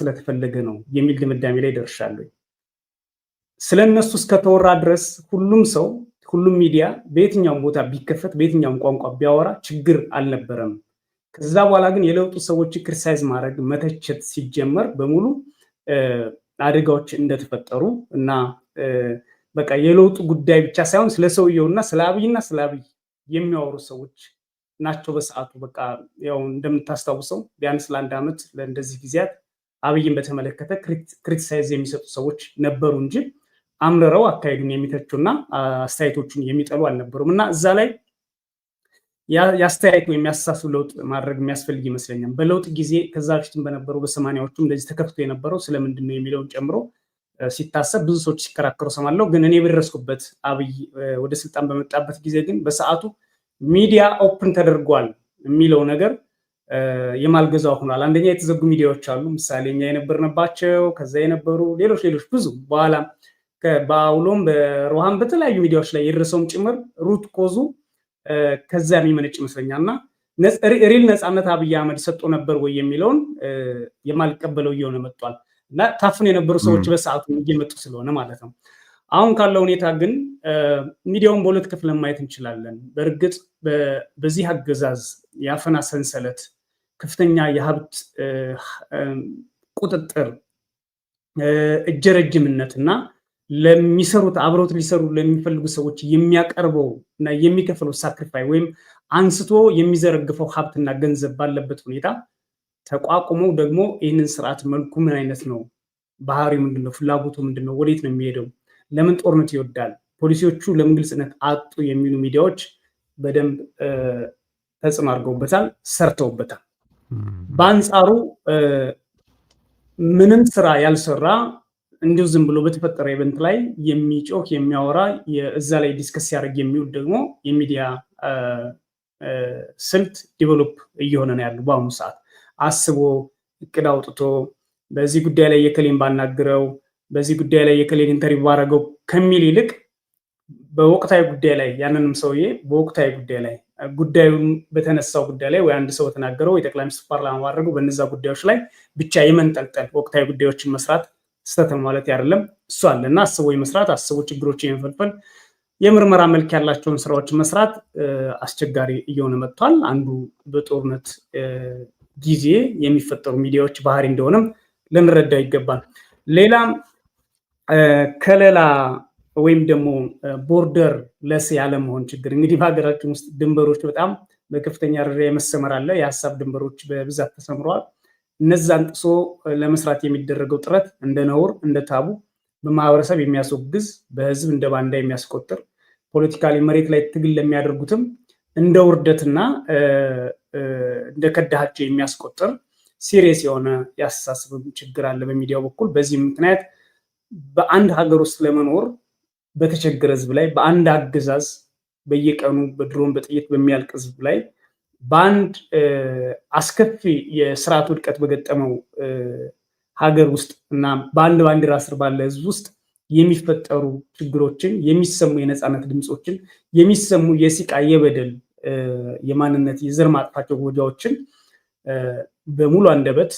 ስለተፈለገ ነው የሚል ድምዳሜ ላይ ደርሻለሁ። ስለነሱ እስከተወራ ድረስ ሁሉም ሰው ሁሉም ሚዲያ በየትኛውም ቦታ ቢከፈት በየትኛውም ቋንቋ ቢያወራ ችግር አልነበረም። ከዛ በኋላ ግን የለውጡ ሰዎች ክሪቲሳይዝ ማድረግ መተቸት ሲጀመር በሙሉ አደጋዎች እንደተፈጠሩ እና በቃ የለውጡ ጉዳይ ብቻ ሳይሆን ስለሰውየውና ስለ አብይ የሚያወሩ ሰዎች ናቸው በሰዓቱ። በቃ ያው እንደምታስታውሰው ቢያንስ ለአንድ ዓመት ለእንደዚህ ጊዜያት አብይን በተመለከተ ክሪቲሳይዝ የሚሰጡ ሰዎች ነበሩ እንጂ አምርረው አካሄዱን የሚተቹና አስተያየቶቹን የሚጠሉ አልነበሩም። እና እዛ ላይ የአስተያየት ወይም ያስተሳሰብ ለውጥ ማድረግ የሚያስፈልግ ይመስለኛል። በለውጥ ጊዜ ከዛ በፊትም በነበሩ በ80ዎቹም እንደዚህ ተከፍቶ የነበረው ስለምንድን ነው የሚለውን ጨምሮ ሲታሰብ ብዙ ሰዎች ሲከራከሩ ሰማለሁ። ግን እኔ በደረስኩበት አብይ ወደ ስልጣን በመጣበት ጊዜ ግን በሰዓቱ ሚዲያ ኦፕን ተደርጓል የሚለው ነገር የማልገዛው ሆኗል። አንደኛ የተዘጉ ሚዲያዎች አሉ፣ ምሳሌ እኛ የነበርንባቸው፣ ከዛ የነበሩ ሌሎች ብዙ በኋላ በአውሎም በሮሃም በተለያዩ ሚዲያዎች ላይ የደረሰውም ጭምር ሩት ኮዙ ከዛ የሚመነጭ ይመስለኛል። እና ሪል ነፃነት አብይ አህመድ ሰጥቶ ነበር ወይ የሚለውን የማልቀበለው እየሆነ መጥቷል። እና ታፍን የነበሩ ሰዎች በሰዓቱ እየመጡ ስለሆነ ማለት ነው። አሁን ካለው ሁኔታ ግን ሚዲያውን በሁለት ክፍል ማየት እንችላለን። በእርግጥ በዚህ አገዛዝ የአፈና ሰንሰለት ከፍተኛ የሀብት ቁጥጥር እጀረጅምነት እና ለሚሰሩት አብረውት ሊሰሩ ለሚፈልጉ ሰዎች የሚያቀርበው እና የሚከፍለው ሳክሪፋይ ወይም አንስቶ የሚዘረግፈው ሀብትና ገንዘብ ባለበት ሁኔታ ተቋቁመው ደግሞ ይህንን ስርዓት መልኩ ምን አይነት ነው፣ ባህሪው ምንድነው፣ ፍላጎቱ ምንድነው፣ ወዴት ነው የሚሄደው፣ ለምን ጦርነት ይወዳል፣ ፖሊሲዎቹ ለምን ግልጽነት አጡ የሚሉ ሚዲያዎች በደንብ ተጽዕኖ አድርገውበታል፣ ሰርተውበታል። በአንጻሩ ምንም ስራ ያልሰራ እንዲሁ ዝም ብሎ በተፈጠረ ኢቨንት ላይ የሚጮህ የሚያወራ እዛ ላይ ዲስከስ ያደርግ የሚውል ደግሞ የሚዲያ ስልት ዲቨሎፕ እየሆነ ነው ያለው በአሁኑ ሰዓት። አስቦ እቅድ አውጥቶ በዚህ ጉዳይ ላይ የከሌን ባናግረው በዚህ ጉዳይ ላይ የከሌን ኢንተርቪው ባረገው ከሚል ይልቅ በወቅታዊ ጉዳይ ላይ ያንንም ሰውዬ በወቅታዊ ጉዳይ ላይ ጉዳዩን በተነሳው ጉዳይ ላይ ወይ አንድ ሰው ተናገረው ወይ ጠቅላይ ሚኒስትር ፓርላማ ባደረገው በእነዛ ጉዳዮች ላይ ብቻ የመንጠልጠል ወቅታዊ ጉዳዮችን መስራት ስተት ማለት አይደለም። እሱ አለና አስቦ የመስራት አስቦ ችግሮችን የመፈልፈል የምርመራ መልክ ያላቸውን ስራዎች መስራት አስቸጋሪ እየሆነ መጥቷል። አንዱ በጦርነት ጊዜ የሚፈጠሩ ሚዲያዎች ባህሪ እንደሆነም ልንረዳ ይገባል። ሌላም ከሌላ ወይም ደግሞ ቦርደር ለስ ያለመሆን ችግር እንግዲህ በሀገራችን ውስጥ ድንበሮች በጣም በከፍተኛ ደረጃ የመሰመር አለ። የሀሳብ ድንበሮች በብዛት ተሰምረዋል። እነዛን ጥሶ ለመስራት የሚደረገው ጥረት እንደ ነውር እንደ ታቡ በማህበረሰብ የሚያስወግዝ በህዝብ እንደ ባንዳ የሚያስቆጥር ፖለቲካሊ መሬት ላይ ትግል ለሚያደርጉትም እንደ ውርደትና እንደ ከዳሃቸው የሚያስቆጥር ሲሪየስ የሆነ ያስተሳሰብ ችግር አለ በሚዲያው በኩል። በዚህ ምክንያት በአንድ ሀገር ውስጥ ለመኖር በተቸገረ ህዝብ ላይ በአንድ አገዛዝ በየቀኑ በድሮን በጥይት በሚያልቅ ህዝብ ላይ በአንድ አስከፊ የስርዓት ውድቀት በገጠመው ሀገር ውስጥ እና በአንድ ባንዲራ ስር ባለ ህዝብ ውስጥ የሚፈጠሩ ችግሮችን የሚሰሙ የነፃነት ድምፆችን የሚሰሙ የሲቃ የበደል የማንነት የዘር ማጥፋት ወጃዎችን በሙሉ አንደበት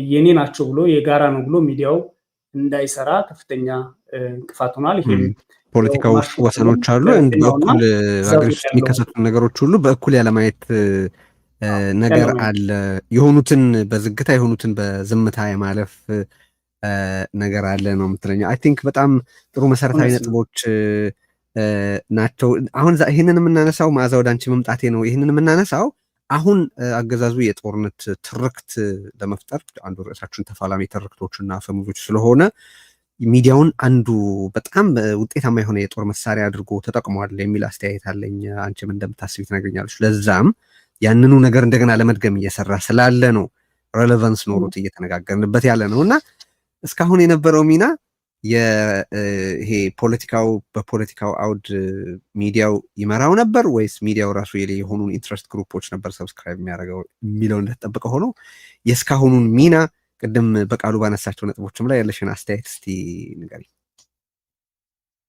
የኔ ናቸው ብሎ የጋራ ነው ብሎ ሚዲያው እንዳይሰራ ከፍተኛ እንቅፋት ሆኗል። ይሄ ፖለቲካው ወሰኖች አሉ። በእኩል ሀገር ውስጥ የሚከሰቱ ነገሮች ሁሉ በእኩል ያለማየት ነገር አለ። የሆኑትን በዝግታ የሆኑትን በዝምታ የማለፍ ነገር አለ ነው የምትለኛው። አይ ቲንክ በጣም ጥሩ መሰረታዊ ነጥቦች ናቸው። አሁን ይህንን የምናነሳው መዓዛ ወደ አንቺ መምጣቴ ነው። ይህንን የምናነሳው አሁን አገዛዙ የጦርነት ትርክት ለመፍጠር አንዱ ርዕሳችን ተፋላሚ ትርክቶችና አፈሙዞች ስለሆነ ሚዲያውን አንዱ በጣም ውጤታማ የሆነ የጦር መሳሪያ አድርጎ ተጠቅሟል የሚል አስተያየት አለኝ። አንቺም እንደምታስቢ ትነግረኛለች። ለዛም ያንኑ ነገር እንደገና ለመድገም እየሰራ ስላለ ነው ሬሌቫንስ ኖሮት እየተነጋገርንበት ያለ ነው እና እስካሁን የነበረው ሚና ይሄ በፖለቲካው አውድ ሚዲያው ይመራው ነበር ወይስ ሚዲያው ራሱ የሆኑ ኢንትረስት ግሩፖች ነበር ሰብስክራይብ የሚያደርገው የሚለው እንደተጠበቀ ሆኖ የእስካሁኑን ሚና ቅድም በቃሉ ባነሳቸው ነጥቦችም ላይ ያለሽን አስተያየት እስቲ ንገሪኝ።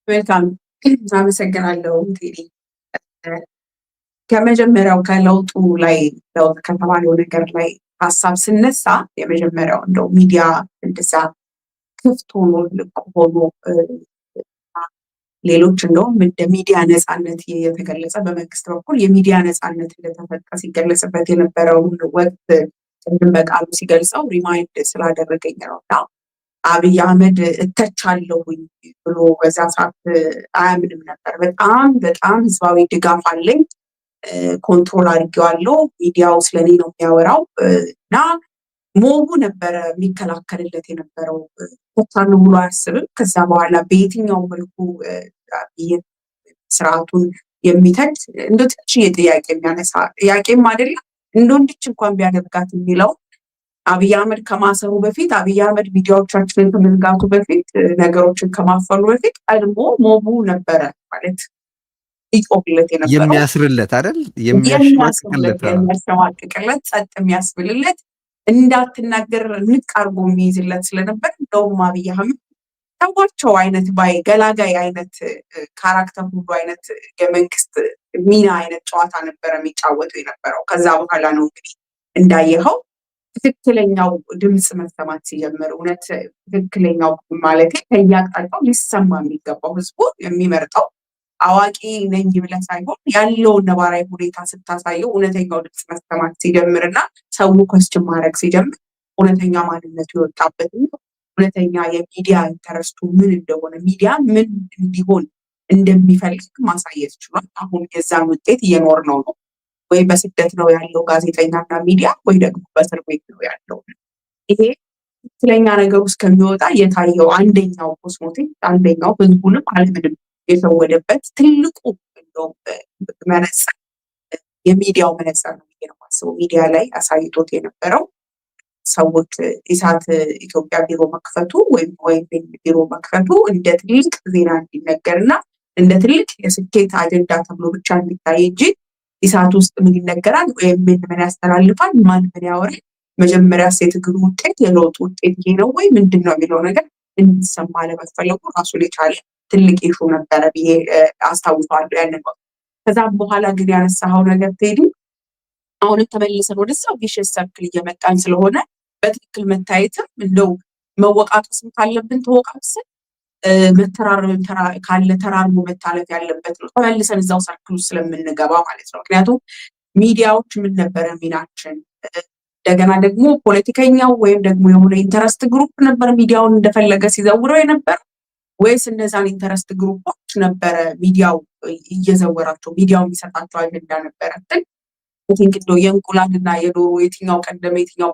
በጣም አመሰግናለሁ። እንግዲህ ከመጀመሪያው ከለውጡ ላይ ለውጥ ከተባለው ነገር ላይ ሀሳብ ስነሳ የመጀመሪያው እንደው ሚዲያ እንደዛ ክፍት ሆኖ ልቅ ሆኖ ሌሎች እንደውም እንደ ሚዲያ ነፃነት የተገለጸ በመንግስት በኩል የሚዲያ ነፃነት እንደተፈጠረ ሲገለጽበት የነበረውን ወቅት ቅድም በቃሉ ሲገልጸው ሪማይንድ ስላደረገኝ ነው። እና አብይ አህመድ እተቻለሁኝ ብሎ በዛ ሰዓት አያምንም ነበር። በጣም በጣም ህዝባዊ ድጋፍ አለኝ፣ ኮንትሮል አድርጌዋለሁ፣ ሚዲያው ስለኔ ነው የሚያወራው እና ሞቡ ነበረ የሚከላከልለት የነበረው። ተቻለው ብሎ አያስብም። ከዛ በኋላ በየትኛው መልኩ ስርዓቱን የሚተች እንደ ትንሽዬ ጥያቄ የሚያነሳ ጥያቄም አይደለም እንደወንድች እንኳን ቢያደርጋት የሚለው አብይ አህመድ ከማሰሩ በፊት አብይ አህመድ ሚዲያዎቻችንን ከመዝጋቱ በፊት ነገሮችን ከማፈኑ በፊት ቀድሞ ሞቡ ነበረ ማለት ይቆፍለት የነበረው የሚያስርለት አይደል የሚያሸማቅቅለት ጸጥ የሚያስብልለት እንዳትናገር ንቅ አድርጎ የሚይዝለት ስለነበር እንደውም አብይ አህመድ ታዋቸው አይነት ባይ ገላጋይ አይነት ካራክተር ሁሉ አይነት የመንግስት ሚና አይነት ጨዋታ ነበረ የሚጫወተው የነበረው። ከዛ በኋላ ነው እንግዲህ እንዳየኸው ትክክለኛው ድምፅ መሰማት ሲጀምር እውነት ትክክለኛው ማለት ከያቅጣጫው ሊሰማ የሚገባው ህዝቡ የሚመርጠው አዋቂ ነኝ ብለህ ሳይሆን ያለውን ነባራዊ ሁኔታ ስታሳየው እውነተኛው ድምፅ መሰማት ሲጀምርና ሰው ኮስችን ማድረግ ሲጀምር እውነተኛ ማንነቱ የወጣበት እውነተኛ የሚዲያ ኢንተረስቱ ምን እንደሆነ ሚዲያ ምን እንዲሆን እንደሚፈልግ ማሳየት ችሏል። አሁን የዛን ውጤት እየኖር ነው። ወይ በስደት ነው ያለው ጋዜጠኛና ሚዲያ ወይ ደግሞ በእስር ቤት ነው ያለው። ይሄ ትክክለኛ ነገር ውስጥ ከሚወጣ የታየው አንደኛው ኮስሞቲክ አንደኛው ህዝቡንም ዓለምንም የሸወደበት ትልቁ እንደውም መነጽር የሚዲያው መነጽር ነው ብዬ ነው የማስበው። ሚዲያ ላይ አሳይቶት የነበረው ሰዎች ኢሳት ኢትዮጵያ ቢሮ መክፈቱ ወይም ቢሮ መክፈቱ እንደ ትልቅ ዜና እንዲነገርና እንደ ትልቅ የስኬት አጀንዳ ተብሎ ብቻ እንዲታይ እንጂ ኢሳት ውስጥ ምን ይነገራል ወይም ምን ያስተላልፋል፣ ማን ምን ያወራል፣ መጀመሪያ የትግሉ ውጤት የለውጡ ውጤት ይሄ ነው ወይ ምንድን ነው የሚለው ነገር እንዲሰማ ለመፈለጉ ራሱን የቻለ ትልቅ ኢሹ ነበረ ብዬ አስታውሰዋለሁ ያንን ወቅት። ከዛም በኋላ ግን ያነሳኸው ነገር ቴዲ አሁንም ተመልሰን ወደዛ ቪሸስ ሰርክል እየመጣን ስለሆነ በትክክል መታየትም እንደው መወቃቀስም ካለብን ተወቃቅስን መተራረብም ካለ ተራርቦ መታለፍ ያለበት ነው። ተመልሰን እዛው ሰርክል ውስጥ ስለምንገባ ማለት ነው። ምክንያቱም ሚዲያዎች ምን ነበረ ሚናችን? እንደገና ደግሞ ፖለቲከኛው ወይም ደግሞ የሆነ ኢንተረስት ግሩፕ ነበር ሚዲያውን እንደፈለገ ሲዘውረው የነበር ወይስ እነዛን ኢንተረስት ግሩፖች ነበረ ሚዲያው እየዘወራቸው ሚዲያው የሚሰጣቸው አጀንዳ ነበረ? እንደው የእንቁላልና የዶሮ የትኛው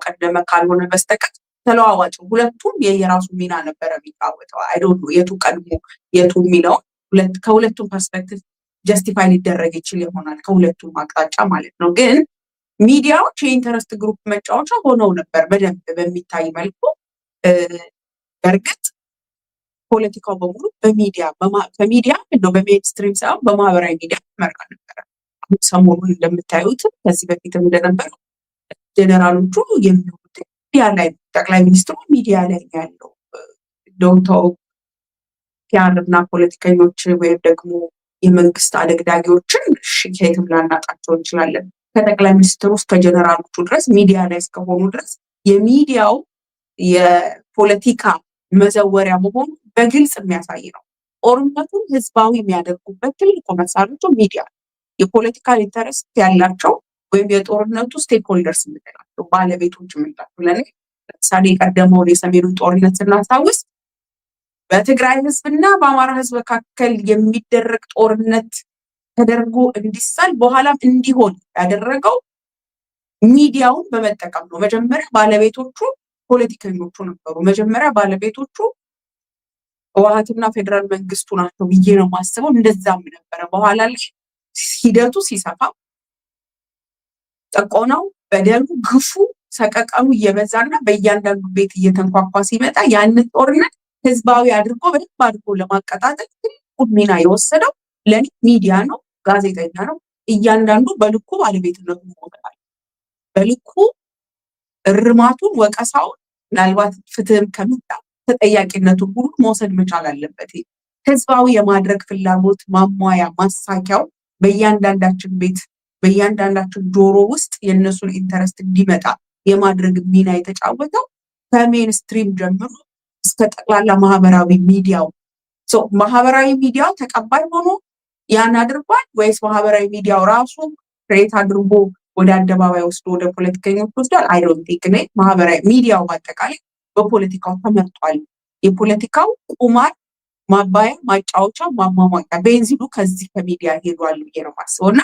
ቀደመ ካልሆነ በስተቀር ተለዋዋጭ ሁለቱም የየራሱ ሚና ነበረ የሚጫወተው። አይ ዶንት ኖ የቱ ቀድሞ የቱ የሚለው ከሁለቱም ፐርስፔክቲቭ ጀስቲፋይ ሊደረግ ይችል ይሆናል ከሁለቱም አቅጣጫ ማለት ነው። ግን ሚዲያዎች የኢንተረስት ግሩፕ መጫወቻ ሆነው ነበር በደንብ በሚታይ መልኩ። በእርግጥ ፖለቲካው በሙሉ በሚዲያ እንደው በሜንስትሪም ሳይሆን በማህበራዊ ሚዲያ መርቃ ነበረ። ሰሞኑን እንደምታዩት ከዚህ በፊትም እንደነበረው ጀነራሎቹ የሚሆኑት ሚዲያ ላይ ጠቅላይ ሚኒስትሩ ሚዲያ ላይ ያለው እንደውም ፒአር እና ፖለቲከኞች ወይም ደግሞ የመንግስት አደግዳጊዎችን ከየትም ላናጣቸው እንችላለን። ከጠቅላይ ሚኒስትሩ እስከ ጀነራሎቹ ድረስ ሚዲያ ላይ እስከሆኑ ድረስ የሚዲያው የፖለቲካ መዘወሪያ መሆኑ በግልጽ የሚያሳይ ነው። ጦርነቱን ህዝባዊ የሚያደርጉበት ትልቁ መሳሪያቸው ሚዲያ የፖለቲካል ኢንተረስት ያላቸው ወይም የጦርነቱ ስቴክሆልደርስ የምንላቸው ባለቤቶች የምንላቸው ለእኔ ለምሳሌ የቀደመውን የሰሜኑን ጦርነት ስናስታውስ በትግራይ ህዝብና በአማራ ህዝብ መካከል የሚደረግ ጦርነት ተደርጎ እንዲሳል በኋላም እንዲሆን ያደረገው ሚዲያውን በመጠቀም ነው። መጀመሪያ ባለቤቶቹ ፖለቲከኞቹ ነበሩ። መጀመሪያ ባለቤቶቹ ህወሓትና ፌዴራል መንግስቱ ናቸው ብዬ ነው የማስበው። እንደዛም ነበረ። በኋላ ላይ ሂደቱ ሲሰፋ ጨቆናው፣ በደሉ፣ ግፉ፣ ሰቀቀኑ እየበዛና በእያንዳንዱ ቤት እየተንኳኳ ሲመጣ ያንን ጦርነት ህዝባዊ አድርጎ በደንብ አድርጎ ለማቀጣጠል ትልቁን ሚና የወሰደው ለኔ ሚዲያ ነው፣ ጋዜጠኛ ነው። እያንዳንዱ በልኩ ባለቤትነቱን መውሰድ በልኩ እርማቱን፣ ወቀሳውን፣ ምናልባት ፍትህም ከመጣ ተጠያቂነቱን ሁሉ መውሰድ መቻል አለበት። ህዝባዊ የማድረግ ፍላጎት ማሟያ ማሳኪያው በእያንዳንዳችን ቤት በእያንዳንዳችን ጆሮ ውስጥ የእነሱን ኢንተረስት እንዲመጣ የማድረግ ሚና የተጫወተው ከሜንስትሪም ጀምሮ እስከ ጠቅላላ ማህበራዊ ሚዲያው። ማህበራዊ ሚዲያው ተቀባይ ሆኖ ያን አድርጓል ወይስ ማህበራዊ ሚዲያው ራሱ ክሬት አድርጎ ወደ አደባባይ ወስዶ ወደ ፖለቲከኞች ወስዷል? አይ ዶንት ቲንክ። እኔ ማህበራዊ ሚዲያው በአጠቃላይ በፖለቲካው ተመርጧል። የፖለቲካው ቁማር ማባያ፣ ማጫወቻ፣ ማሟሟቂያ ቤንዚኑ ከዚህ ከሚዲያ ሄዷል ብዬ ነው የማስበው። እና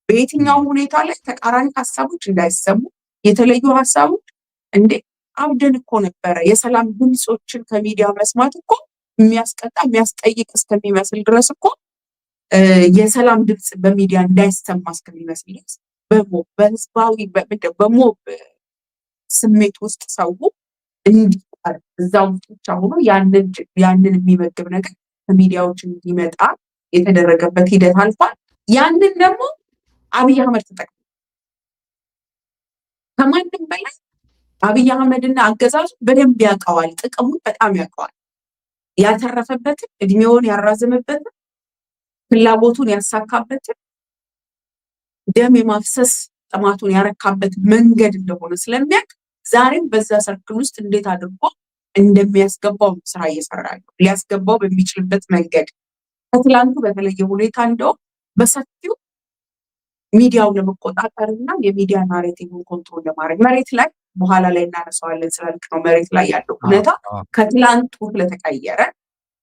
በየትኛው ሁኔታ ላይ ተቃራኒ ሀሳቦች እንዳይሰሙ የተለዩ ሀሳቦች እንዴ አብደን እኮ ነበረ። የሰላም ድምፆችን ከሚዲያ መስማት እኮ የሚያስቀጣ የሚያስጠይቅ እስከሚመስል ድረስ እኮ የሰላም ድምፅ በሚዲያ እንዳይሰማ እስከሚመስል ድረስ በህዝባዊ በሞብ ስሜት ውስጥ ሰው እንዲቀር እዛ ውስጥ ብቻ ሆኖ ያንን የሚመግብ ነገር ከሚዲያዎች እንዲመጣ የተደረገበት ሂደት አልፏል። ያንን ደግሞ አብይ አህመድ ተጠቅሞ ከማንም በላይ አብይ አህመድና አገዛዙ በደንብ ያውቀዋል። ጥቅሙን በጣም ያውቀዋል። ያተረፈበትን፣ እድሜውን ያራዘመበትን፣ ፍላጎቱን ያሳካበትን፣ ደም የማፍሰስ ጥማቱን ያረካበት መንገድ እንደሆነ ስለሚያውቅ ዛሬም በዛ ሰርክል ውስጥ እንዴት አድርጎ እንደሚያስገባው ስራ እየሰራ ነው። ሊያስገባው በሚችልበት መንገድ ከትላንቱ በተለየ ሁኔታ እንደው በሰፊው ሚዲያውን ለመቆጣጠር እና የሚዲያ ናሬቲቭን ኮንትሮል ለማድረግ መሬት ላይ በኋላ ላይ እናነሳዋለን ስላልክ ነው። መሬት ላይ ያለው ሁኔታ ከትላንቱ ስለተቀየረ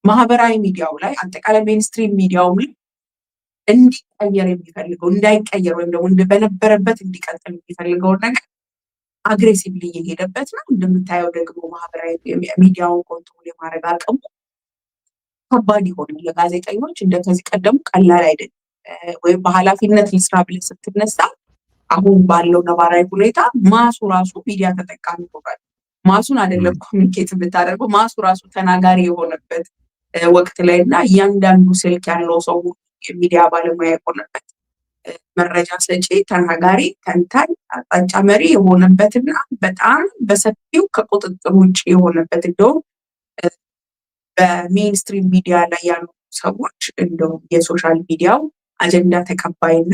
ማህበራዊ ሚዲያው ላይ አጠቃላይ ሜንስትሪም ሚዲያውም እንዲቀየር የሚፈልገው እንዳይቀየር ወይም ደግሞ በነበረበት እንዲቀጥል የሚፈልገውን ነገር አግሬሲቭሊ እየሄደበት ነው። እንደምታየው ደግሞ ማህበራዊ ሚዲያውን ኮንትሮል የማድረግ አቅሙ ከባድ ይሆናል ለጋዜጠኞች። እንደከዚህ ቀደሙ ቀላል አይደለም። ወይም በኃላፊነት ልስራ ብለህ ስትነሳ አሁን ባለው ነባራዊ ሁኔታ ማሱ ራሱ ሚዲያ ተጠቃሚ ሆኗል። ማሱን አይደለም ኮሚኒኬት ብታደርገው ማሱ ራሱ ተናጋሪ የሆነበት ወቅት ላይ እና እያንዳንዱ ስልክ ያለው ሰው የሚዲያ ባለሙያ የሆነበት መረጃ ሰጪ፣ ተናጋሪ፣ ተንታኝ፣ አቅጣጫ መሪ የሆነበትና በጣም በሰፊው ከቁጥጥር ውጭ የሆነበት እንደውም በሜንስትሪም ሚዲያ ላይ ያሉ ሰዎች እንደውም የሶሻል ሚዲያው አጀንዳ ተቀባይና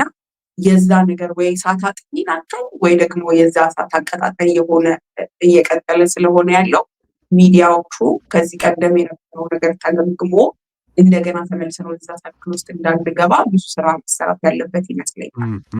የዛ ነገር ወይ እሳት አጥፊ ናቸው ወይ ደግሞ የዛ እሳት አቀጣጣይ የሆነ እየቀጠለ ስለሆነ ያለው ሚዲያዎቹ ከዚህ ቀደም የነበረው ነገር ተገምግሞ እንደገና ተመልሰን ወደዛ ሰርክል ውስጥ እንዳንገባ ብዙ ስራ መሰራት ያለበት ይመስለኛል።